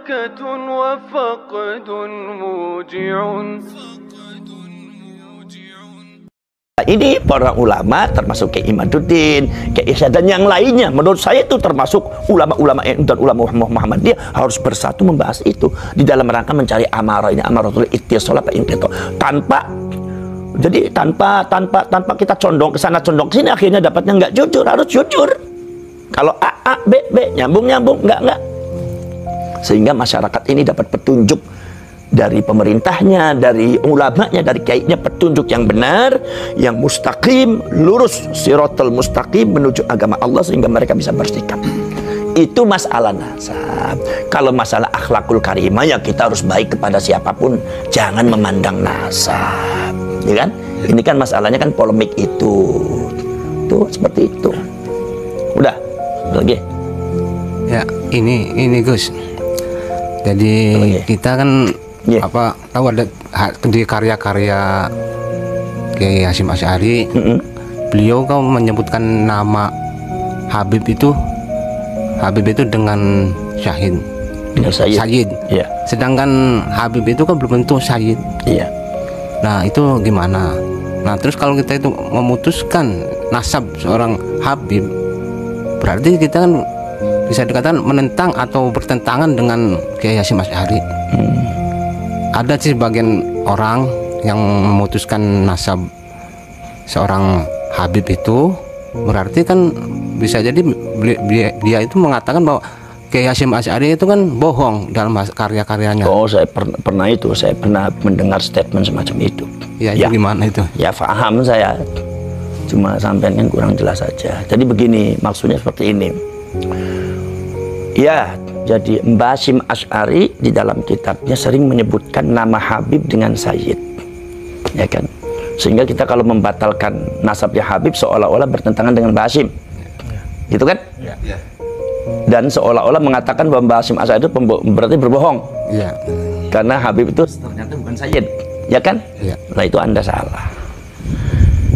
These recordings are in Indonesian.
بركة وفقد موجع. Ini para ulama termasuk Kiai Imaduddin, Kiai Irsyadah dan yang lainnya, menurut saya itu termasuk ulama-ulama dan ulama Muhammadiyah harus bersatu membahas itu di dalam rangka mencari amarah ini, amaratul ittisal apa itu, tanpa kita condong ke sana condong ke sini, akhirnya dapatnya nggak jujur. Harus jujur. Kalau A B nyambung nggak, sehingga masyarakat ini dapat petunjuk dari pemerintahnya, dari ulamanya, dari kiainya, petunjuk yang benar, yang mustaqim, lurus, siratal mustaqim menuju agama Allah, sehingga mereka bisa bersikap. Itu masalah nasab. Kalau masalah akhlakul karimah, ya kita harus baik kepada siapapun, jangan memandang nasab, ya kan? Ini kan masalahnya kan polemik itu, tuh seperti itu. Udah lagi. Ya ini Gus. Jadi kita kan tahu ada di karya-karya Kiai Hasyim Asy'ari, beliau kan menyebutkan nama Habib itu dengan syahid, sayyid. Yeah. Sedangkan Habib itu kan belum tentu sayyid. Yeah. Nah itu gimana? Nah terus kalau kita itu memutuskan nasab seorang Habib, berarti kita kan bisa dikatakan menentang atau bertentangan dengan Kiai Hasyim Asy'ari. Ada sih sebagian orang yang memutuskan nasab seorang Habib itu, berarti kan bisa jadi dia itu mengatakan bahwa Kiai Hasyim Asy'ari itu kan bohong dalam karya-karyanya. Oh, saya pernah mendengar statement semacam itu. Ya, itu gimana itu? Ya paham saya, cuma sampean kan kurang jelas saja. Jadi begini, maksudnya seperti ini. Ya, jadi Mbah Hasyim Asy'ari di dalam kitabnya sering menyebutkan nama Habib dengan Sayyid, ya kan? Sehingga kita kalau membatalkan nasabnya Habib seolah-olah bertentangan dengan Mbah Hasyim, gitu kan? Ya. Dan seolah-olah mengatakan bahwa Mbah Hasyim Asy'ari itu berarti berbohong, ya. Karena Habib itu ternyata bukan Sayyid, ya kan? Ya. Nah itu Anda salah.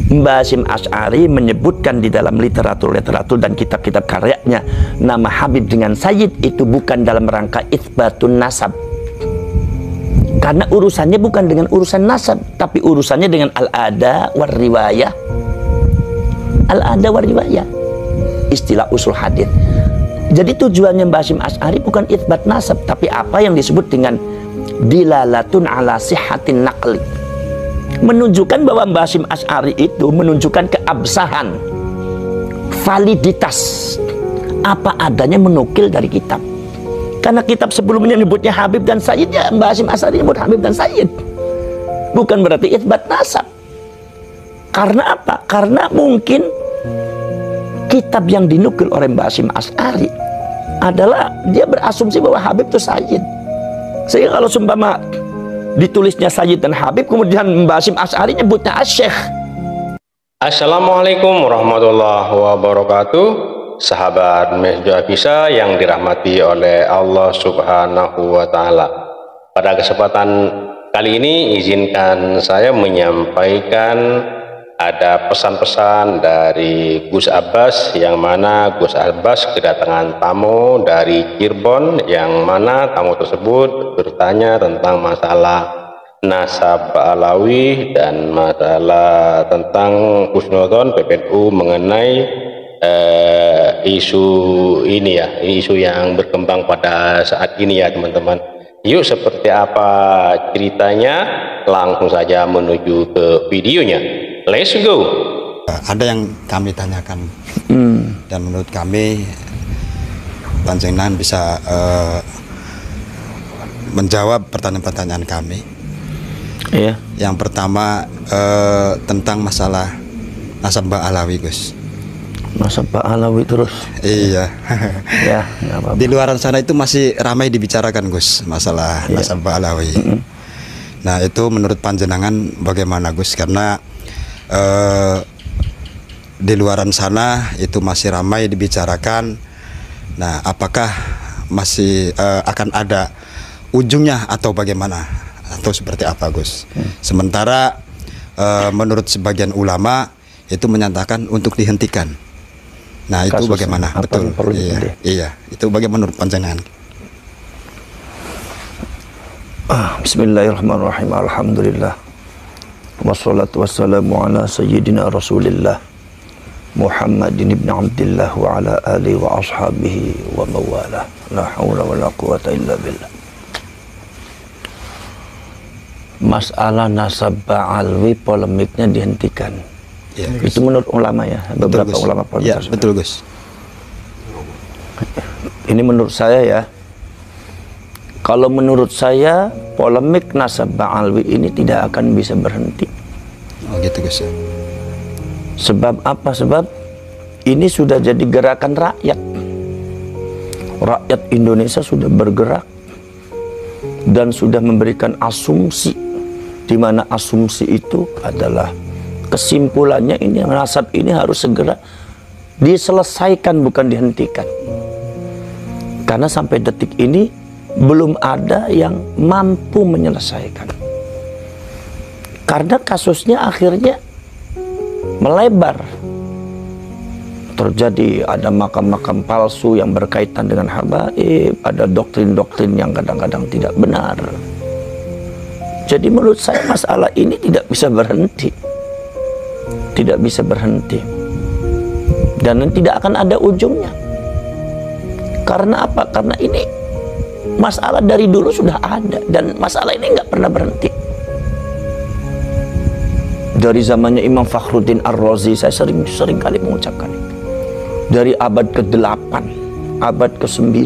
Mbah Hasyim Asy'ari menyebutkan di dalam literatur dan kitab-kitab karyanya nama Habib dengan Sayyid itu bukan dalam rangka itsbatun nasab, karena urusannya bukan dengan urusan nasab, tapi urusannya dengan al-ada war riwayah. Al-ada war riwayah, istilah usul hadits. Jadi tujuannya Mbah Hasyim Asy'ari bukan itsbat nasab, tapi apa yang disebut dengan dilalatun ala sihhatin naqli, menunjukkan bahwa Mbah Hasyim Asy'ari itu menunjukkan keabsahan, validitas apa adanya menukil dari kitab. Karena kitab sebelumnya menyebutnya Habib dan Sayyid, ya Mbah Hasyim Asy'ari menyebut Habib dan Sayyid, bukan berarti itsbat nasab. Karena apa? Karena mungkin kitab yang dinukil oleh Mbah Hasyim Asy'ari adalah dia berasumsi bahwa Habib itu Sayyid, sehingga kalau seumpama ditulisnya Sayyid dan Habib, kemudian Mbah Hasyim Asy'ari nyebutnya Asy-Syaikh. Assalamualaikum warahmatullahi wabarakatuh. Sahabat Meja Bisa yang dirahmati oleh Allah Subhanahu wa Ta'ala. Pada kesempatan kali ini izinkan saya menyampaikan ada pesan-pesan dari Gus Abbas, yang mana Gus Abbas kedatangan tamu dari Cirebon, yang mana tamu tersebut bertanya tentang masalah nasab Alawi dan masalah tentang husnudzon PPNU mengenai isu ini ya, isu yang berkembang pada saat ini ya teman-teman. Yuk seperti apa ceritanya, langsung saja menuju ke videonya. Let's go. Ada yang kami tanyakan dan menurut kami Panjenengan bisa menjawab pertanyaan-pertanyaan kami. Iya. Yang pertama tentang masalah nasab Alawi, Gus. Nasab Alawi terus. Iya. Ya, apa-apa. Di luaran sana itu masih ramai dibicarakan, Gus, masalah nasab Alawi. Nah, itu menurut panjenengan bagaimana, Gus? Karena di luaran sana itu masih ramai dibicarakan. Nah, apakah masih akan ada ujungnya atau bagaimana? Atau seperti apa, Gus? Sementara menurut sebagian ulama itu menyatakan untuk dihentikan. Nah, itu bagaimana? Betul. Iya, itu bagaimana menurut panjenengan? Bismillahirrahmanirrahim. Alhamdulillah. Wassalatu wassalamu ala sayyidina Rasulillah Muhammadin ibn Abdillah wa ala alihi wa ashabihi wa mawalah. La hawla wa la quwata illa billah. Masalah nasab ba'alwi polemiknya dihentikan. Ya, itu menurut ulama ya, beberapa betul, ulama ya, betul Gus. Ini menurut saya ya. Kalau menurut saya polemik nasab ba'alwi ini tidak akan bisa berhenti. Oh gitu Gus. Sebab apa? Sebab ini sudah jadi gerakan rakyat. Rakyat Indonesia sudah bergerak dan sudah memberikan asumsi, di mana asumsi itu adalah kesimpulannya ini nasab ini harus segera diselesaikan, bukan dihentikan. Karena sampai detik ini belum ada yang mampu menyelesaikan. Karena kasusnya akhirnya melebar. Terjadi ada makam-makam palsu yang berkaitan dengan habaib, ada doktrin-doktrin yang kadang-kadang tidak benar. Jadi menurut saya masalah ini tidak bisa berhenti. Tidak bisa berhenti. Dan tidak akan ada ujungnya. Karena apa? Karena ini masalah dari dulu sudah ada dan masalah ini nggak pernah berhenti. Dari zamannya Imam Fakhruddin Ar-Razi, saya sering kali mengucapkan itu. Dari abad ke-8, abad ke-9,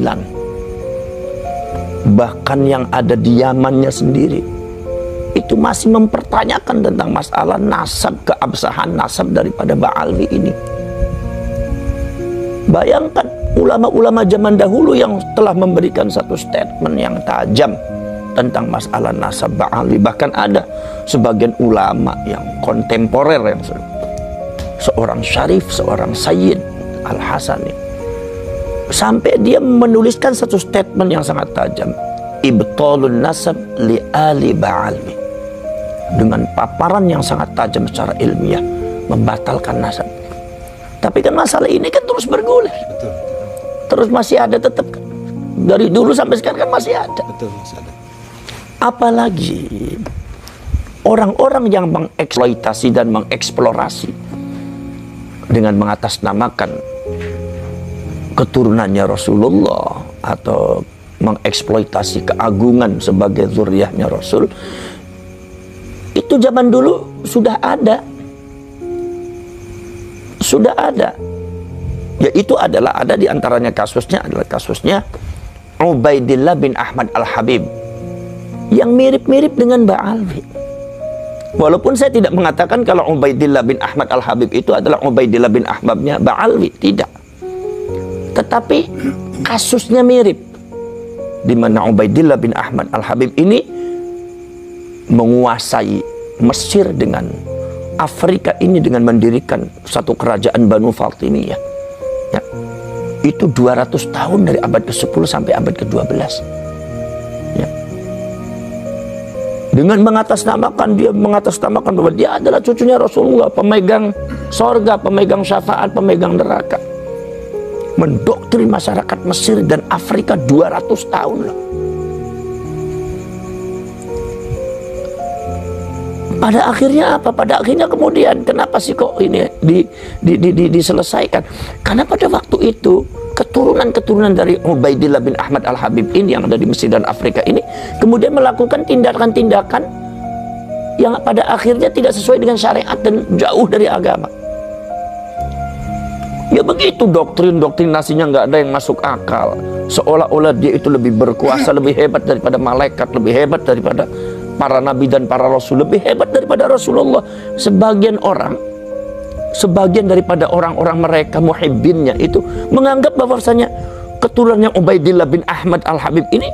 bahkan yang ada di Yamannya sendiri itu masih mempertanyakan tentang masalah nasab, keabsahan nasab daripada Ba'alwi ini. Bayangkan ulama-ulama zaman dahulu yang telah memberikan satu statement yang tajam tentang masalah nasab Ba'alwi. Bahkan ada sebagian ulama yang kontemporer, yang seorang syarif, seorang Sayyid Al-Hasani, sampai dia menuliskan satu statement yang sangat tajam, ibtalun nasab li ali Ba'alwi, dengan paparan yang sangat tajam secara ilmiah, membatalkan nasab. Tapi kan masalah ini kan terus bergulir. Betul. Terus masih ada tetap kan? Dari dulu sampai sekarang kan masih ada. Betul, masih ada. Apalagi orang-orang yang mengeksploitasi dan mengeksplorasi dengan mengatasnamakan keturunannya Rasulullah atau mengeksploitasi keagungan sebagai zuriyahnya Rasul, itu zaman dulu sudah ada. Sudah ada. Yaitu adalah ada di antaranya kasusnya adalah kasusnya Ubaidillah bin Ahmad Al-Habib yang mirip-mirip dengan Ba'alwi. Walaupun saya tidak mengatakan kalau Ubaidillah bin Ahmad Al-Habib itu adalah Ubaidillah bin Ahmadnya Ba'alwi, tidak. Tetapi kasusnya mirip, di mana Ubaidillah bin Ahmad Al-Habib ini menguasai Mesir dengan Afrika ini dengan mendirikan satu kerajaan Banu Fatimiyah. Ya. Itu 200 tahun dari abad ke-10 sampai abad ke-12. Ya. Dengan mengatasnamakan bahwa dia adalah cucunya Rasulullah, pemegang sorga, pemegang syafaat, pemegang neraka. Mendoktrin masyarakat Mesir dan Afrika 200 tahun loh. Pada akhirnya apa? Pada akhirnya kemudian kenapa sih kok ini diselesaikan? Karena pada waktu itu keturunan-keturunan dari Ubaidillah bin Ahmad Al-Habib ini yang ada di Mesir dan Afrika ini kemudian melakukan tindakan-tindakan yang pada akhirnya tidak sesuai dengan syariat dan jauh dari agama. Ya begitu, doktrin-doktrinasinya nggak ada yang masuk akal. Seolah-olah dia itu lebih berkuasa, lebih hebat daripada malaikat, lebih hebat daripada para nabi dan para rasul, lebih hebat daripada Rasulullah. Sebagian daripada orang-orang mereka muhibbinnya itu menganggap bahwasanya keturunannya Ubaidillah bin Ahmad Al-Habib ini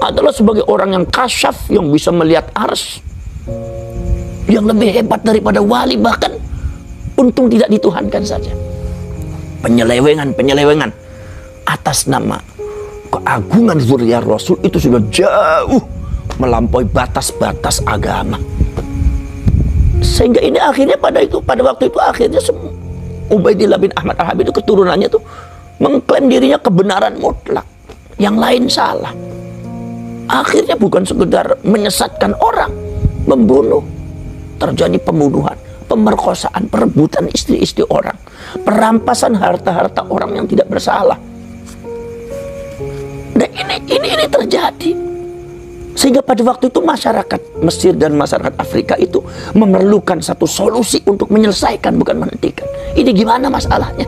adalah sebagai orang yang kasyaf, yang bisa melihat ars, yang lebih hebat daripada wali, bahkan untung tidak dituhankan saja. Penyelewengan atas nama keagungan zuriyah Rasul itu sudah jauh melampaui batas-batas agama. Sehingga ini akhirnya pada waktu itu akhirnya Ubaidillah bin Ahmad Al-Habib itu keturunannya tuh mengklaim dirinya kebenaran mutlak, yang lain salah. Akhirnya bukan sekedar menyesatkan orang, membunuh, terjadi pembunuhan, pemerkosaan, perebutan istri-istri orang, perampasan harta-harta orang yang tidak bersalah. Dan ini terjadi. Sehingga pada waktu itu masyarakat Mesir dan masyarakat Afrika itu memerlukan satu solusi untuk menyelesaikan, bukan menghentikan. Ini gimana masalahnya?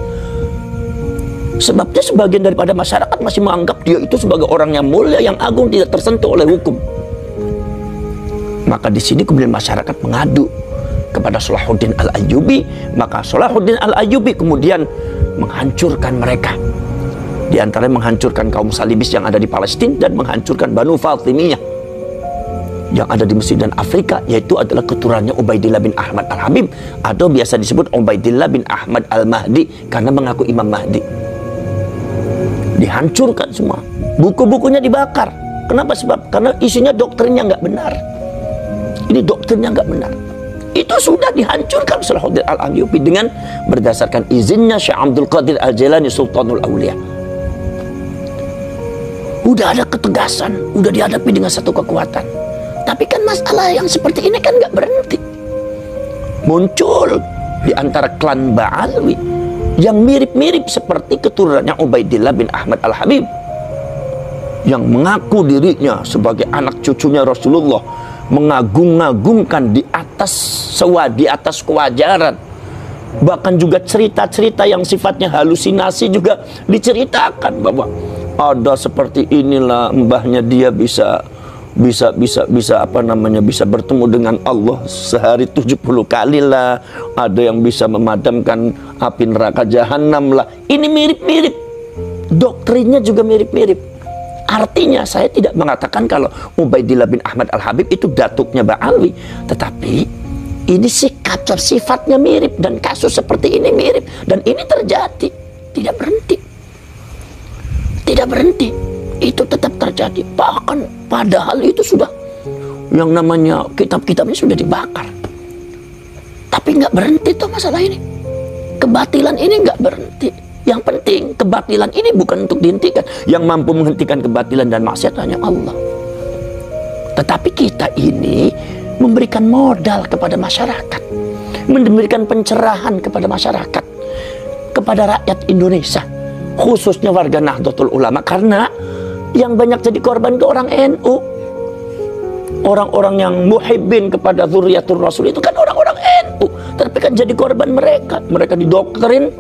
Sebabnya sebagian daripada masyarakat masih menganggap dia itu sebagai orang yang mulia, yang agung, tidak tersentuh oleh hukum. Maka di sini kemudian masyarakat mengadu kepada Salahuddin Al-Ayyubi. Maka Salahuddin Al-Ayyubi kemudian menghancurkan mereka. Di antaranya menghancurkan kaum Salibis yang ada di Palestina dan menghancurkan Banu Fatimiyah yang ada di Mesir dan Afrika, yaitu adalah keturunannya Ubaidillah bin Ahmad Al-Habib, atau biasa disebut Ubaidillah bin Ahmad Al-Mahdi karena mengaku Imam Mahdi. Dihancurkan semua, buku-bukunya dibakar. Kenapa? Sebab karena isinya doktrinnya nggak benar. Ini doktrinnya nggak benar. Itu sudah dihancurkan Salahuddin Al-Ayyubi dengan berdasarkan izinnya Syekh Abdul Qadir Al-Jailani Sultanul Aulia. Udah ada ketegasan, udah dihadapi dengan satu kekuatan. Tapi kan masalah yang seperti ini kan nggak berhenti. Muncul di antara klan Ba'alwi yang mirip-mirip seperti keturunannya Ubaidillah bin Ahmad Al-Habib, yang mengaku dirinya sebagai anak cucunya Rasulullah, mengagung-agungkan di atas kewajaran. Bahkan juga cerita-cerita yang sifatnya halusinasi juga diceritakan bahwa ada seperti inilah mbahnya dia bisa bertemu dengan Allah sehari 70 kali lah, ada yang bisa memadamkan api neraka jahanam lah. Ini mirip-mirip, doktrinnya juga mirip-mirip. Artinya saya tidak mengatakan kalau Ubaidillah bin Ahmad Al-Habib itu datuknya Ba'alwi, tetapi ini sikap sifatnya mirip dan kasus seperti ini mirip, dan ini terjadi, tidak berhenti, itu tetap terjadi. Bahkan padahal itu sudah, yang namanya kitab-kitabnya sudah dibakar, tapi nggak berhenti tuh masalah ini. Kebatilan ini nggak berhenti. Yang penting kebatilan ini bukan untuk dihentikan. Yang mampu menghentikan kebatilan dan maksiat hanya Allah. Tetapi kita ini memberikan modal kepada masyarakat, memberikan pencerahan kepada masyarakat, kepada rakyat Indonesia, khususnya warga Nahdlatul Ulama, karena yang banyak jadi korban itu orang NU. Orang-orang yang muhibbin kepada Dzurriyyatur Rasul itu kan orang-orang NU, tapi kan jadi korban mereka. Mereka didoktrin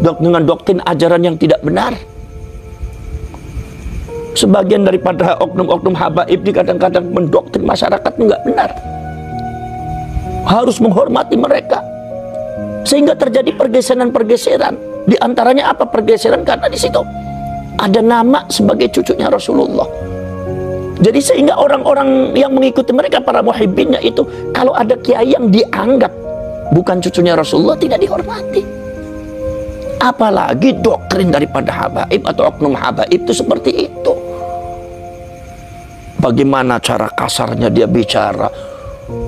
dengan doktrin ajaran yang tidak benar. Sebagian daripada oknum-oknum habaib ini kadang-kadang mendoktrin masyarakat nggak benar. Harus menghormati mereka, sehingga terjadi pergeseran-pergeseran. Di antaranya apa pergeseran? Karena di situ ada nama sebagai cucunya Rasulullah. Jadi sehingga orang-orang yang mengikuti mereka, para muhibbinnya itu, kalau ada kiai yang dianggap bukan cucunya Rasulullah, tidak dihormati. Apalagi doktrin daripada habaib atau oknum habaib itu seperti itu. Bagaimana cara kasarnya dia bicara,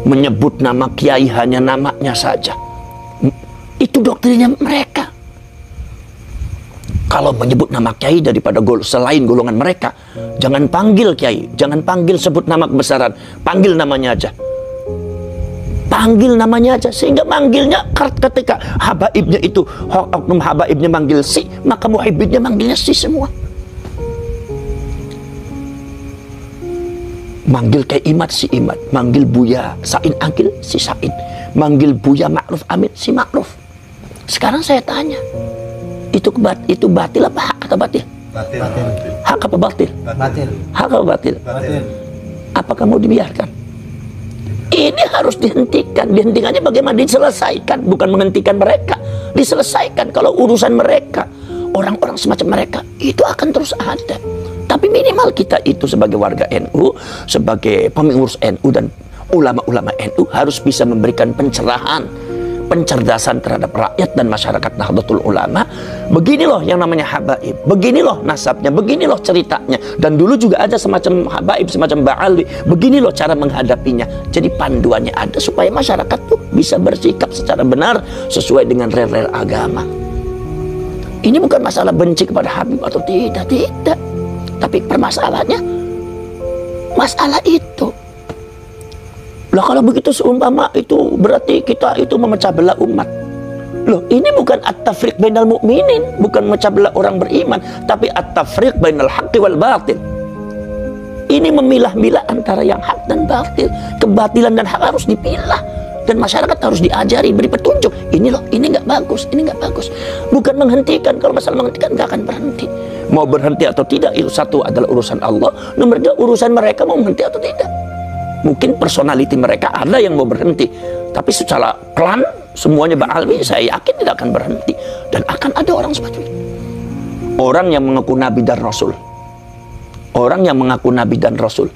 menyebut nama kiai hanya namanya saja. Itu doktrinnya mereka. Kalau menyebut nama kiai daripada selain golongan mereka, jangan panggil kiai, jangan panggil sebut nama kebesaran, panggil namanya aja. Panggil namanya aja, sehingga manggilnya ketika habaibnya itu, oknum habaibnya manggil si, maka muhibbinnya manggilnya si semua. Manggil Kiai Imad si Imad, manggil Buya Said Akil si Said, manggil Buya Ma'ruf Amin si Ma'ruf. Sekarang saya tanya, itu batil apa hak atau batil? Batil. Hak apa batil? Batil. Hak apa batil? Batil. Apakah mau dibiarkan? Ini harus dihentikan. Dihentikannya bagaimana? Diselesaikan, bukan menghentikan mereka. Diselesaikan. Kalau urusan mereka, orang-orang semacam mereka itu akan terus ada. Tapi minimal kita itu sebagai warga NU, sebagai pengurus NU dan ulama-ulama NU harus bisa memberikan pencerahan, pencerdasan terhadap rakyat dan masyarakat Nahdlatul Ulama. Begini loh yang namanya habaib, begini loh nasabnya, begini loh ceritanya. Dan dulu juga ada semacam habaib, semacam Ba'alwi, begini loh cara menghadapinya. Jadi panduannya ada supaya masyarakat tuh bisa bersikap secara benar sesuai dengan rel-rel agama. Ini bukan masalah benci kepada Habib atau tidak. Tapi permasalahannya masalah itu. Lah kalau begitu seumpama itu berarti kita itu memecah belah umat. Loh, ini bukan at-tafriq bainal mu'minin, bukan memecah belah orang beriman, tapi at-tafriq bainal haqqi wal batil. Ini memilah-milah antara yang hak dan batil. Kebatilan dan hak harus dipilah, dan masyarakat harus diajari, beri petunjuk. Ini loh, ini nggak bagus, ini nggak bagus. Bukan menghentikan. Kalau masalah menghentikan nggak akan berhenti. Mau berhenti atau tidak itu satu adalah urusan Allah. Nomor dua urusan mereka mau berhenti atau tidak. Mungkin personality mereka ada yang mau berhenti, tapi secara klan semuanya ba'alwi, saya yakin tidak akan berhenti. Dan akan ada orang seperti itu, orang yang mengaku nabi dan rasul, orang yang mengaku nabi dan rasul.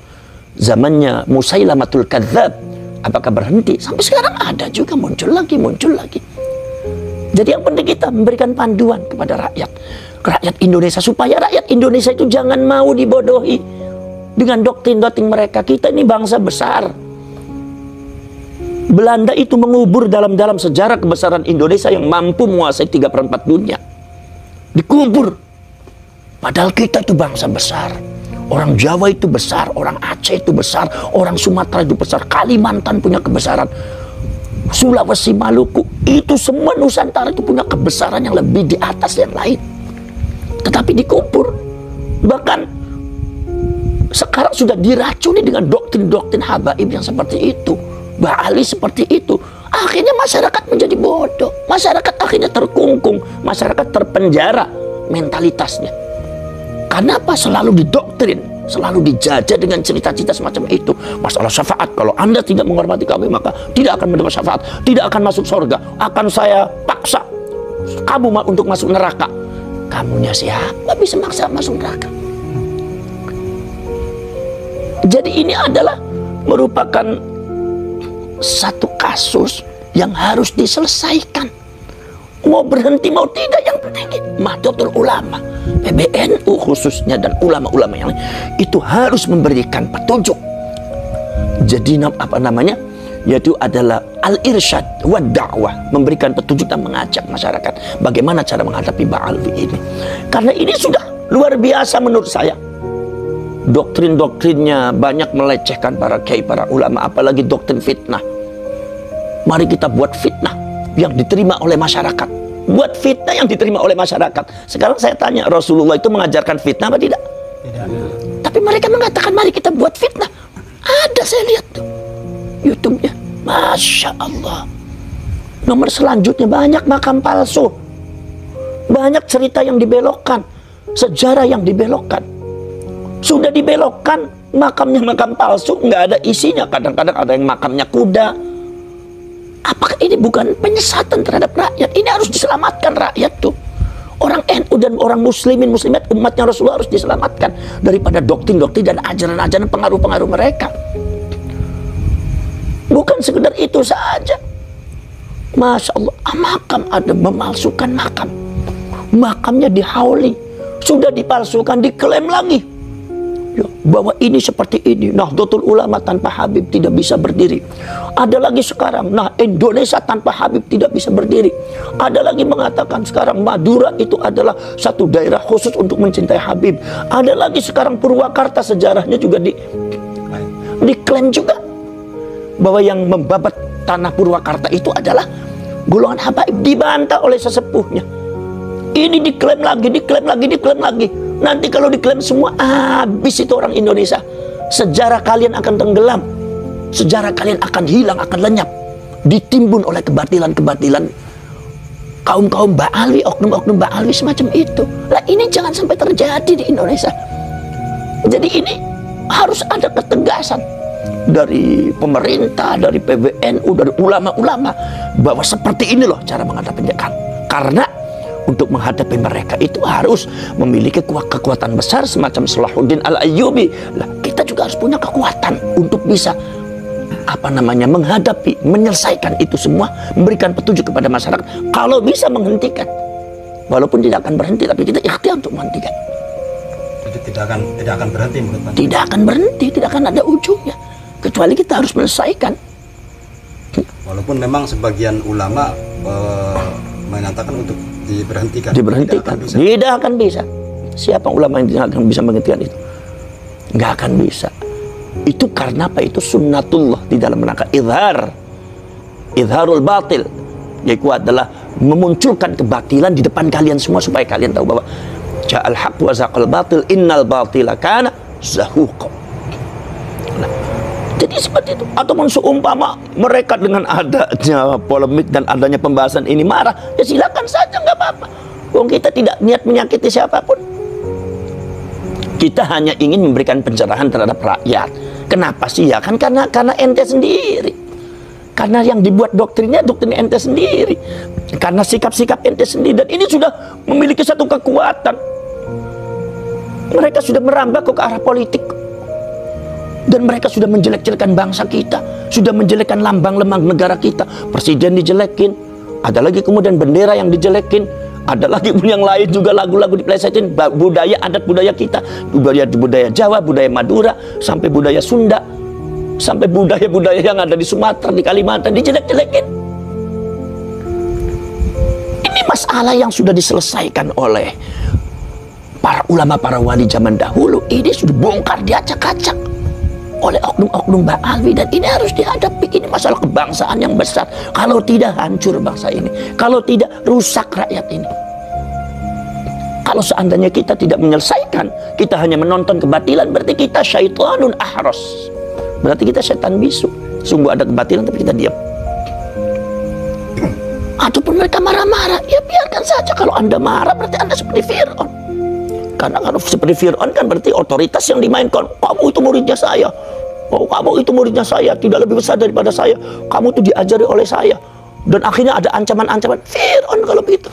Zamannya Musailamatul Kadzdzab, apakah berhenti? Sampai sekarang ada juga, muncul lagi. Jadi yang penting kita memberikan panduan kepada rakyat Indonesia, supaya rakyat Indonesia itu jangan mau dibodohi dengan doktrin-doktrin mereka. Kita ini bangsa besar. Belanda itu mengubur dalam sejarah kebesaran Indonesia yang mampu menguasai 3/4 dunia. Dikubur. Padahal kita itu bangsa besar. Orang Jawa itu besar, orang Aceh itu besar, orang Sumatera itu besar, Kalimantan punya kebesaran, Sulawesi, Maluku, itu semua Nusantara itu punya kebesaran yang lebih di atas yang lain. Tetapi dikubur. Bahkan sekarang sudah diracuni dengan doktrin-doktrin habaib yang seperti itu, ba'ali seperti itu. Akhirnya masyarakat menjadi bodoh, masyarakat akhirnya terkungkung, masyarakat terpenjara mentalitasnya. Karena apa? Selalu didoktrin, selalu dijajah dengan cerita-cerita semacam itu. Masalah syafaat, kalau Anda tidak menghormati kami maka tidak akan mendapat syafaat, tidak akan masuk surga, akan saya paksa kamu untuk masuk neraka. Kamunya siapa bisa maksa masuk neraka? Jadi ini adalah merupakan satu kasus yang harus diselesaikan. Mau berhenti mau tidak, yang penting Nahdlatul Ulama, PBNU khususnya, dan ulama-ulama yang lain itu harus memberikan petunjuk. Jadi apa namanya, yaitu adalah al-irsyad wa da'wah, memberikan petunjuk dan mengajak masyarakat bagaimana cara menghadapi ba'alwi ini. Karena ini sudah luar biasa menurut saya. Doktrin-doktrinnya banyak melecehkan para kiai, para ulama, apalagi doktrin fitnah. Mari kita buat fitnah yang diterima oleh masyarakat. Buat fitnah yang diterima oleh masyarakat. Sekarang saya tanya, Rasulullah itu mengajarkan fitnah apa tidak? Tidak. Tapi mereka mengatakan mari kita buat fitnah. Ada, saya lihat tuh YouTube-nya. Masya Allah. Nomor selanjutnya banyak makam palsu, banyak cerita yang dibelokkan, sejarah yang dibelokkan. Sudah dibelokkan, makamnya makam palsu, nggak ada isinya. Kadang-kadang ada yang makamnya kuda. Apakah ini bukan penyesatan terhadap rakyat? Ini harus diselamatkan rakyat tuh. Orang NU dan orang muslimin, muslimat, umatnya Rasulullah harus diselamatkan daripada doktrin-doktrin dan ajaran-ajaran pengaruh-pengaruh mereka. Bukan sekedar itu saja. Masya Allah, makam ada, memalsukan makam. Makamnya dihauli, sudah dipalsukan, diklaim lagi bahwa ini seperti ini. Nahdlatul Ulama tanpa Habib tidak bisa berdiri. Ada lagi sekarang, Indonesia tanpa Habib tidak bisa berdiri. Ada lagi mengatakan sekarang Madura itu adalah satu daerah khusus untuk mencintai Habib. Ada lagi sekarang Purwakarta, sejarahnya juga diklaim juga bahwa yang membabat tanah Purwakarta itu adalah golongan Habaib, dibantah oleh sesepuhnya. Ini diklaim lagi, diklaim lagi, diklaim lagi. Nanti kalau diklaim semua, habis itu orang Indonesia. Sejarah kalian akan tenggelam, sejarah kalian akan hilang, akan lenyap, ditimbun oleh kebatilan-kebatilan kaum-kaum ba'alwi, oknum-oknum ba'alwi semacam itu. Lah ini jangan sampai terjadi di Indonesia. Jadi ini harus ada ketegasan dari pemerintah, dari PBNU, dari ulama-ulama, bahwa seperti ini loh cara menghadapinya. Karena untuk menghadapi mereka itu harus memiliki kekuatan besar semacam Salahuddin Al-Ayyubi. Lah, kita juga harus punya kekuatan untuk bisa menghadapi, menyelesaikan itu semua, memberikan petunjuk kepada masyarakat. Kalau bisa menghentikan, walaupun tidak akan berhenti, tapi kita ikhtiar untuk menghentikan. Jadi tidak akan berhenti menurut Anda? Tidak akan berhenti, tidak akan ada ujungnya, kecuali kita harus menyelesaikan. Walaupun memang sebagian ulama mengatakan untuk diberhentikan. Tidak akan bisa. Siapa ulama yang tidak akan bisa menghentikan itu? Nggak akan bisa. Itu karena apa? Itu sunnatullah di dalam rangka izharul batil, yaitu adalah memunculkan kebatilan di depan kalian semua supaya kalian tahu bahwa ja'al haq wa zaqal batil innal batila kana zahuqa. Nah, jadi seperti itu. Ataupun seumpama mereka dengan adanya polemik dan adanya pembahasan ini marah, ya silakan saja, nggak apa-apa. Wong kita tidak niat menyakiti siapapun. Kita hanya ingin memberikan pencerahan terhadap rakyat. Kenapa sih? Ya kan karena ente sendiri. Karena yang dibuat doktrinnya doktrin ente sendiri. Karena sikap-sikap ente sendiri. Dan ini sudah memiliki satu kekuatan. Mereka sudah merambah ke arah politik. Dan mereka sudah menjelek-jelekan bangsa kita. Sudah menjelekkan lambang-lambang negara kita. Presiden dijelekin. Ada lagi kemudian bendera yang dijelekin. Ada lagi yang lain juga, lagu-lagu dipelesetin, budaya, adat budaya kita, budaya Jawa, budaya Madura, sampai budaya Sunda, sampai budaya-budaya yang ada di Sumatera, di Kalimantan, dijelek-jelekin. Ini masalah yang sudah diselesaikan oleh para ulama, para wali zaman dahulu. Ini sudah bongkar, diacak-acak oleh oknum-oknum Ba'alwi, dan ini harus dihadapi. Ini masalah kebangsaan yang besar. Kalau tidak, hancur bangsa ini. Kalau tidak, rusak rakyat ini. Kalau seandainya kita tidak menyelesaikan, kita hanya menonton kebatilan, berarti kita syaitanun ahros. Berarti kita setan bisu. Sungguh ada kebatilan tapi kita diam. Ataupun mereka marah-marah, ya biarkan saja. Kalau Anda marah berarti Anda seperti Fir'aun. Karena kalau seperti Fir'aun kan berarti otoritas yang dimainkan. Kamu itu muridnya saya. Oh, kamu itu muridnya saya, tidak lebih besar daripada saya. Kamu itu diajari oleh saya. Dan akhirnya ada ancaman-ancaman. Fir'aun kalau begitu.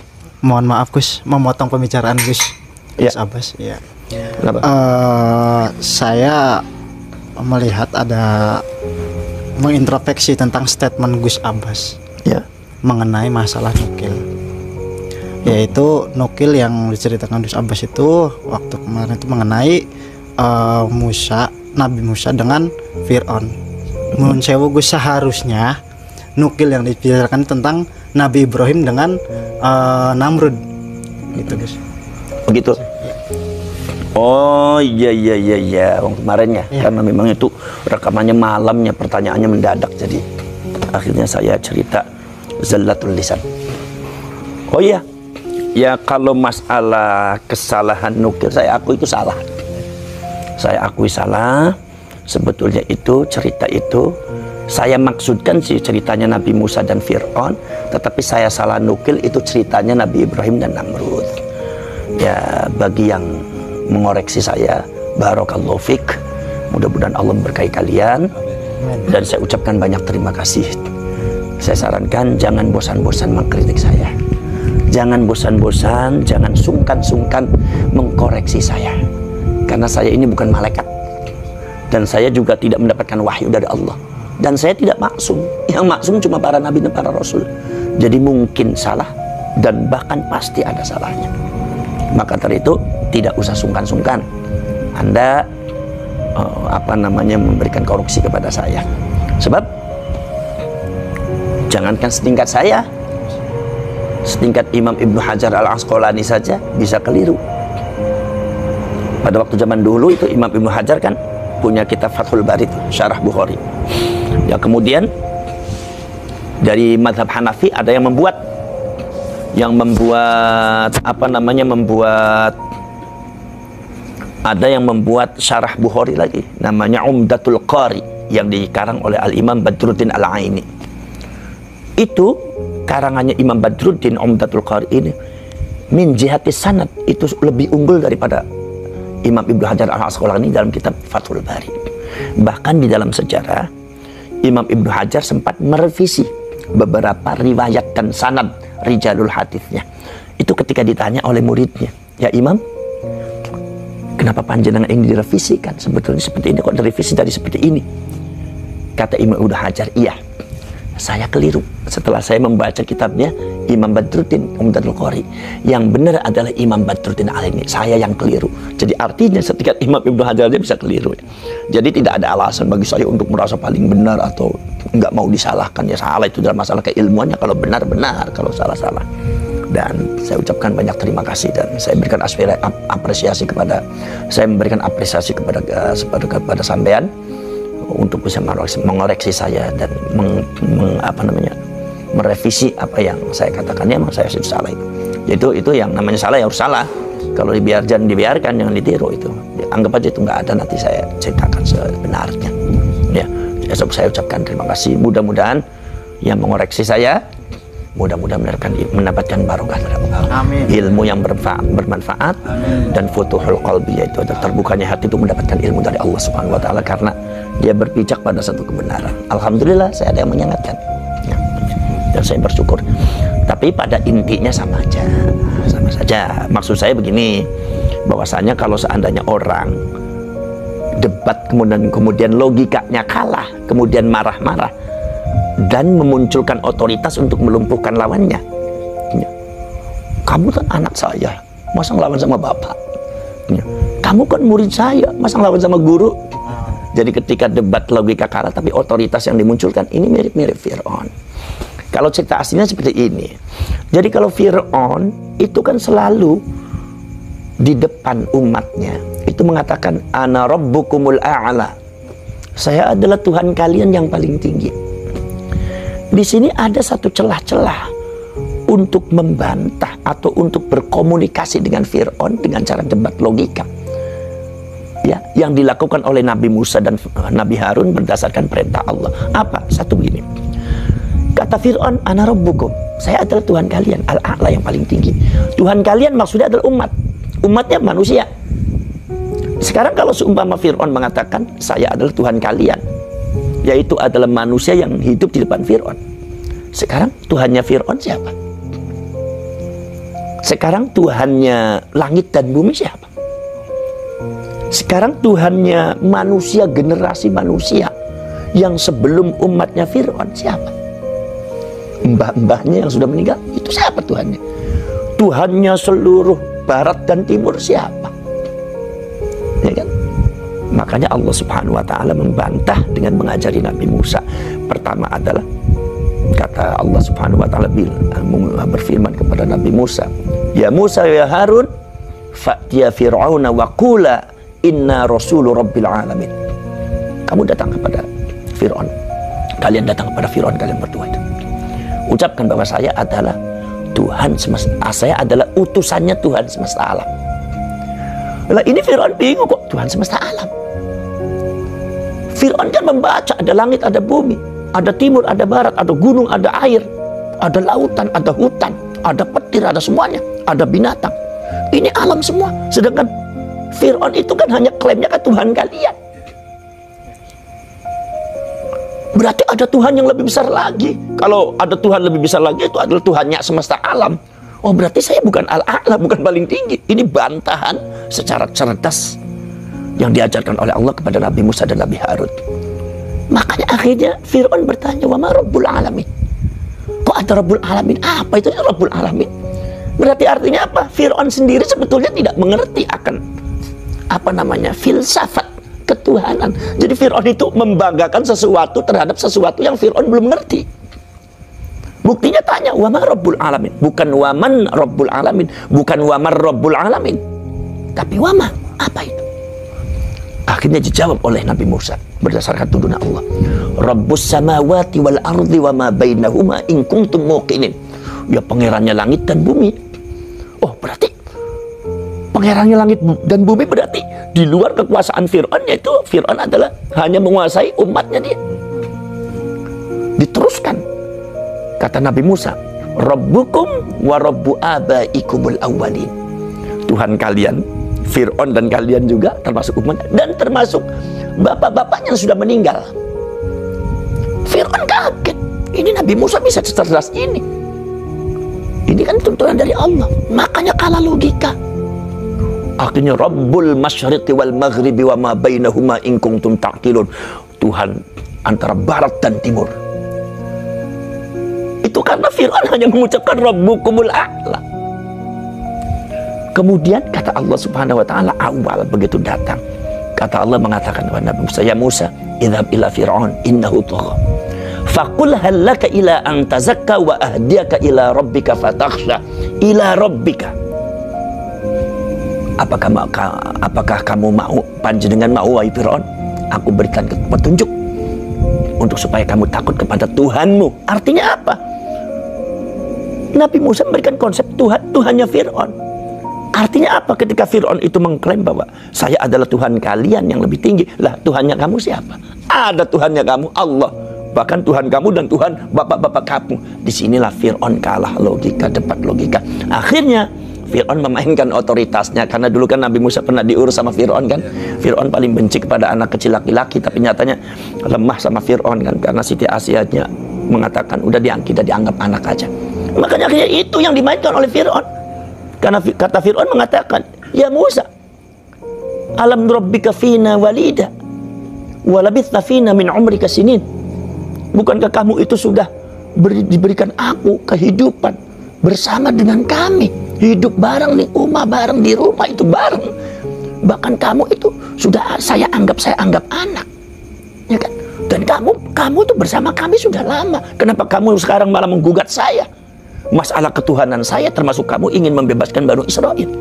Mohon maaf Gus, memotong pembicaraan Gus. Gus Abbas. Ya. Saya melihat ada mengintrospeksi tentang statement Gus Abbas. Ya. Mengenai masalah nukil. Yaitu nukil yang diceritakan Gus Abbas itu waktu kemarin itu mengenai Nabi Musa dengan Fir'aun. Menurut saya Gus, seharusnya nukil yang dibicarakan tentang Nabi Ibrahim dengan Namrud gitu Gus. Begitu. Oh iya kemarin ya, karena memang itu rekamannya malamnya, pertanyaannya mendadak, jadi akhirnya saya cerita zallatul lisan. Oh iya, ya kalau masalah kesalahan nukil, saya akui itu salah. Saya akui salah. Sebetulnya itu cerita itu saya maksudkan sih ceritanya Nabi Musa dan Fir'aun, tetapi saya salah nukil itu ceritanya Nabi Ibrahim dan Namrud. Ya, bagi yang mengoreksi saya, barakallahu fik, mudah-mudahan Allah memberkahi kalian. Dan saya ucapkan banyak terima kasih. Saya sarankan jangan bosan-bosan mengkritik saya. Jangan bosan-bosan, jangan sungkan-sungkan mengkoreksi saya. Karena saya ini bukan malaikat. Dan saya juga tidak mendapatkan wahyu dari Allah. Dan saya tidak maksum. Yang maksum cuma para nabi dan para rasul. Jadi mungkin salah dan bahkan pasti ada salahnya. Maka dari itu tidak usah sungkan-sungkan Anda memberikan koreksi kepada saya. Sebab jangankan setingkat saya, setingkat Imam Ibnu Hajar Al-Asqalani saja bisa keliru. Pada waktu zaman dulu itu Imam Ibnu Hajar kan punya kitab Fathul Bari, Syarah Bukhari. Ya, kemudian dari mazhab Hanafi ada yang membuat syarah Bukhari lagi, namanya Umdatul Qari, yang dikarang oleh Al-Imam Badruddin Al-Aini. Itu karangannya Imam Badruddin, Umdatul Qari ini min jihati sanad itu lebih unggul daripada Imam Ibnu Hajar Al-Asqalani dalam kitab Fathul Bari. Bahkan di dalam sejarah Imam Ibnu Hajar sempat merevisi beberapa riwayat dan sanad rijalul haditsnya. Itu ketika ditanya oleh muridnya, "Ya Imam, kenapa panjenengan ini direvisikan? Sebetulnya seperti ini, kok direvisi dari seperti ini?" Kata Imam Ibnu Hajar, "Iya, saya keliru. Setelah saya membaca kitabnya Imam Badruddin Umdatul Qari, yang benar adalah Imam Badruddin Al-Aini. Saya yang keliru." Jadi artinya setingkat Imam Ibnu Hajar dia bisa keliru. Jadi tidak ada alasan bagi saya untuk merasa paling benar atau nggak mau disalahkan. Ya salah itu dalam masalah keilmuannya. Kalau benar benar, kalau salah salah. Dan saya ucapkan banyak terima kasih dan saya berikan apresiasi kepada kepada sampean untuk bisa mengoreksi saya dan merevisi apa yang saya katakan. Memang saya sudah salah itu yang namanya salah ya harus salah. Kalau jangan dibiarkan, jangan ditiru itu. Anggap aja itu nggak ada, nanti saya ceritakan sebenarnya. Ya, saya ucapkan terima kasih. Mudah-mudahan yang mengoreksi saya, mudah-mudahan mendapatkan barokah dari Allah. Amin. Ilmu yang bermanfaat. Amin. Dan futuhul qalbi, yaitu terbukanya hati itu mendapatkan ilmu dari Allah Subhanahu wa taala karena dia berpijak pada satu kebenaran. Alhamdulillah saya ada yang mengingatkan. Ya. Dan saya bersyukur. Tapi pada intinya sama saja. Maksud saya begini, bahwasanya kalau seandainya orang debat kemudian logikanya kalah, kemudian marah-marah dan memunculkan otoritas untuk melumpuhkan lawannya. Ya. Kamu kan anak saya, masa ngelawan sama bapak? Ya. Kamu kan murid saya, masa ngelawan sama guru? Jadi ketika debat logika kalah tapi otoritas yang dimunculkan, ini mirip-mirip Fir'aun. Kalau cerita aslinya seperti ini. Jadi kalau Fir'aun itu kan selalu di depan umatnya itu mengatakan ana rabbukumul a'la. Saya adalah Tuhan kalian yang paling tinggi. Di sini ada satu celah-celah untuk membantah atau untuk berkomunikasi dengan Fir'aun dengan cara debat logika. Ya, yang dilakukan oleh Nabi Musa dan Nabi Harun berdasarkan perintah Allah. Apa? Satu begini. Kata Fir'aun, ana rabbukum, saya adalah Tuhan kalian, al-a'la yang paling tinggi. Tuhan kalian maksudnya adalah umat. Umatnya manusia. Sekarang kalau seumpama Fir'aun mengatakan, saya adalah Tuhan kalian, yaitu adalah manusia yang hidup di depan Fir'aun. Sekarang Tuhannya Fir'aun siapa? Sekarang Tuhannya langit dan bumi siapa? Sekarang Tuhannya manusia, generasi manusia yang sebelum umatnya Fir'aun siapa? Mbah-mbahnya yang sudah meninggal, itu siapa Tuhannya? Tuhannya seluruh barat dan timur siapa? Ya kan? Makanya Allah Subhanahu wa taala membantah dengan mengajari Nabi Musa. Pertama adalah kata Allah Subhanahu wa taala berfirman kepada Nabi Musa, "Ya Musa ya Harun, fa'tiya fir'auna wa qula inna rasulu rabbil alamin." Kamu datang kepada Fir'aun. Kalian datang kepada Fir'aun, kalian berdua itu. Ucapkan bahwa saya adalah Tuhan semesta, saya adalah utusannya Tuhan semesta alam. Lah ini Fir'aun bingung kok Tuhan semesta alam. Fir'aun kan membaca ada langit, ada bumi, ada timur, ada barat, ada gunung, ada air, ada lautan, ada hutan, ada petir, ada semuanya, ada binatang. Ini alam semua. Sedangkan Fir'aun itu kan hanya klaimnya ke Tuhan kalian. Berarti ada Tuhan yang lebih besar lagi. Kalau ada Tuhan lebih besar lagi, itu adalah Tuhannya semesta alam. Oh, berarti saya bukan al-a'la, bukan paling tinggi. Ini bantahan secara cerdas yang diajarkan oleh Allah kepada Nabi Musa dan Nabi Harun. Makanya akhirnya Fir'aun bertanya, wa ma rabbul alamin? Kok ada rabbul alamin? Apa itu rabbul alamin? Berarti artinya apa? Fir'aun sendiri sebetulnya tidak mengerti akan filsafat ketuhanan. Jadi Fir'aun itu membanggakan sesuatu terhadap sesuatu yang Fir'aun belum ngerti. Buktinya tanya, wa ma rabbul alamin? Bukan wa man rabbul alamin, bukan wa mar rabbul alamin, tapi wa ma, apa itu? Akhirnya dijawab oleh Nabi Musa berdasarkan tuntunan Allah. Rabbus samawati wal ardi wa ma bainahuma in kuntum muqinin. Ya pangerannya langit dan bumi. Oh, berarti pangerannya langit dan bumi berarti di luar kekuasaan Fir'aun, yaitu Fir'aun adalah hanya menguasai umatnya dia. Diteruskan kata Nabi Musa, Rabbukum wa rabbu abaikumul awwalin. Tuhan kalian, Fir'aun dan kalian juga termasuk umat dan termasuk bapak-bapaknya yang sudah meninggal. Fir'aun kaget. Ini Nabi Musa bisa cerdas ini. Ini kan tuntunan dari Allah. Makanya kalah logika. Akhirnya Rabbul masyriqi wal maghribi wa ma bainahuma in kuntum taqilun. Tuhan antara barat dan timur. Itu karena Fir'aun hanya mengucapkan Rabbukumul a'la. Kemudian kata Allah Subhanahu wa taala awal begitu datang, kata Allah mengatakan kepada Nabi Musa, "Ya Musa, idhab ila Fir'aun innahu tagha. Faqul halaka ila an tazakka wa ahdiyaka ila rabbika fatakhsha. Ila rabbika. Apakah kamu mau, panjenengan mau wahai Fir'aun, aku berikan petunjuk untuk supaya kamu takut kepada Tuhanmu. Artinya apa? Nabi Musa memberikan konsep Tuhannya Fir'aun. Artinya apa ketika Fir'aun itu mengklaim bahwa saya adalah Tuhan kalian yang lebih tinggi? Lah, Tuhannya kamu siapa? Ada Tuhannya kamu, Allah. Bahkan Tuhan kamu dan Tuhan bapak-bapak kamu. Disinilah Fir'aun kalah logika, debat logika. Akhirnya Fir'aun memainkan otoritasnya, karena dulu kan Nabi Musa pernah diurus sama Fir'aun kan. Fir'aun paling benci kepada anak kecil laki-laki, tapi nyatanya lemah sama Fir'aun kan, karena Siti Asyanya mengatakan udah dianggap anak aja. Makanya akhirnya itu yang dimainkan oleh Fir'aun. Karena kata Fir'aun mengatakan, ya Musa, alam rabbika fina walida walabitha fina min umrika sinin. Bukankah kamu itu sudah diberikan aku kehidupan bersama dengan kami, hidup bareng di rumah, bareng di rumah itu bareng. Bahkan kamu itu sudah saya anggap anak, ya kan? Dan kamu itu bersama kami sudah lama. Kenapa kamu sekarang malah menggugat saya? Masalah ketuhanan saya, termasuk kamu ingin membebaskan Bani Israel.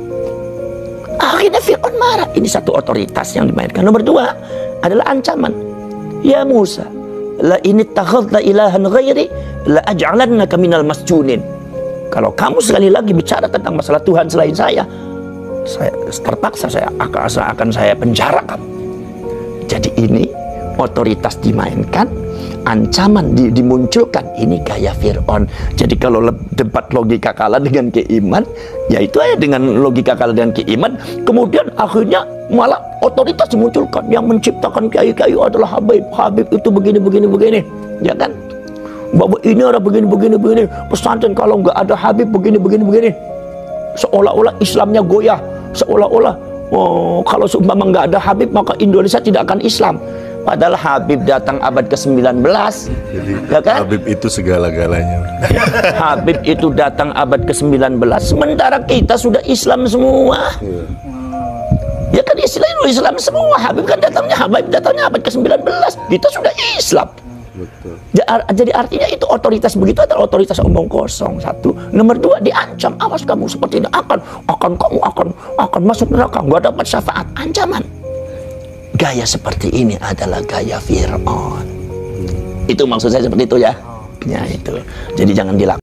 Akhirnya Fir'aun marah. Ini satu otoritas yang dimainkan. Nomor dua adalah ancaman. Ya Musa, la ini takhadta ilahan ghairi la aj'alannaka minal masjunin. Kalau kamu sekali lagi bicara tentang masalah Tuhan selain saya terpaksa akan saya penjara kamu. Jadi ini otoritas dimainkan, ancaman dimunculkan. Ini gaya Fir'aun. Jadi kalau debat logika kalah dengan keiman, ya itu aja, dengan logika kalah dengan keiman. Kemudian akhirnya malah otoritas dimunculkan. Yang menciptakan kiai-kiai adalah Habib itu begini, ya kan? Bahwa ini ada begini. Pesantren kalau nggak ada Habib begini. Seolah-olah Islamnya goyah. Seolah-olah kalau seumpama nggak ada Habib maka Indonesia tidak akan Islam. Padahal Habib datang abad ke-19. Jadi ya kan? Habib itu segala-galanya. Habib itu datang abad ke-19. Sementara kita sudah Islam semua. Ya kan, Islam semua. Habib datangnya abad ke-19. Kita sudah Islam. Betul. Jadi artinya itu otoritas begitu adalah otoritas omong kosong. Satu. Nomor dua, diancam, awas kamu seperti ini kamu akan masuk neraka, nggak dapat syafaat. Ancaman. Gaya seperti ini adalah gaya Fir'aun. Itu maksud saya seperti itu ya. Ya itu. Jadi jangan dilakukan.